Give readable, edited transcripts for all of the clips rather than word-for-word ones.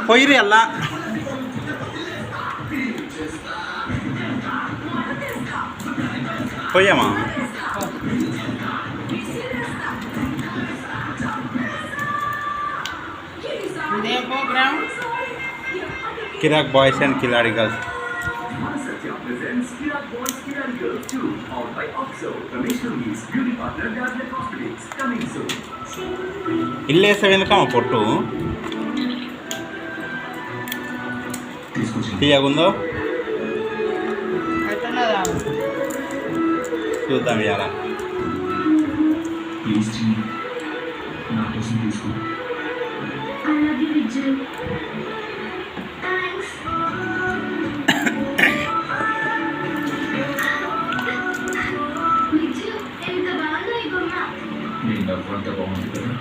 పోయిరి అలా పోయామా కిరాక్ boys and కిలాడి girls. ఇల్లు వేసావు ఎందుకమ్మా పొట్టు తీయగుందో చూద్దాం ఇవాళ. నా కోసం తీసుకో. నీ డబ్బు అంతా బాగుంది కదా.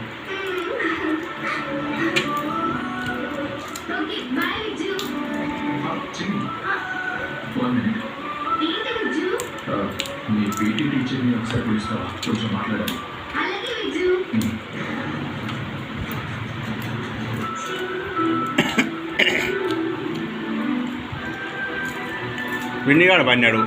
మీ పీటీ టీచర్ని ఒకసారి పిలుస్తావా? కొంచెం మాట్లాడాలి. విన్నిగాడు పన్నాడు.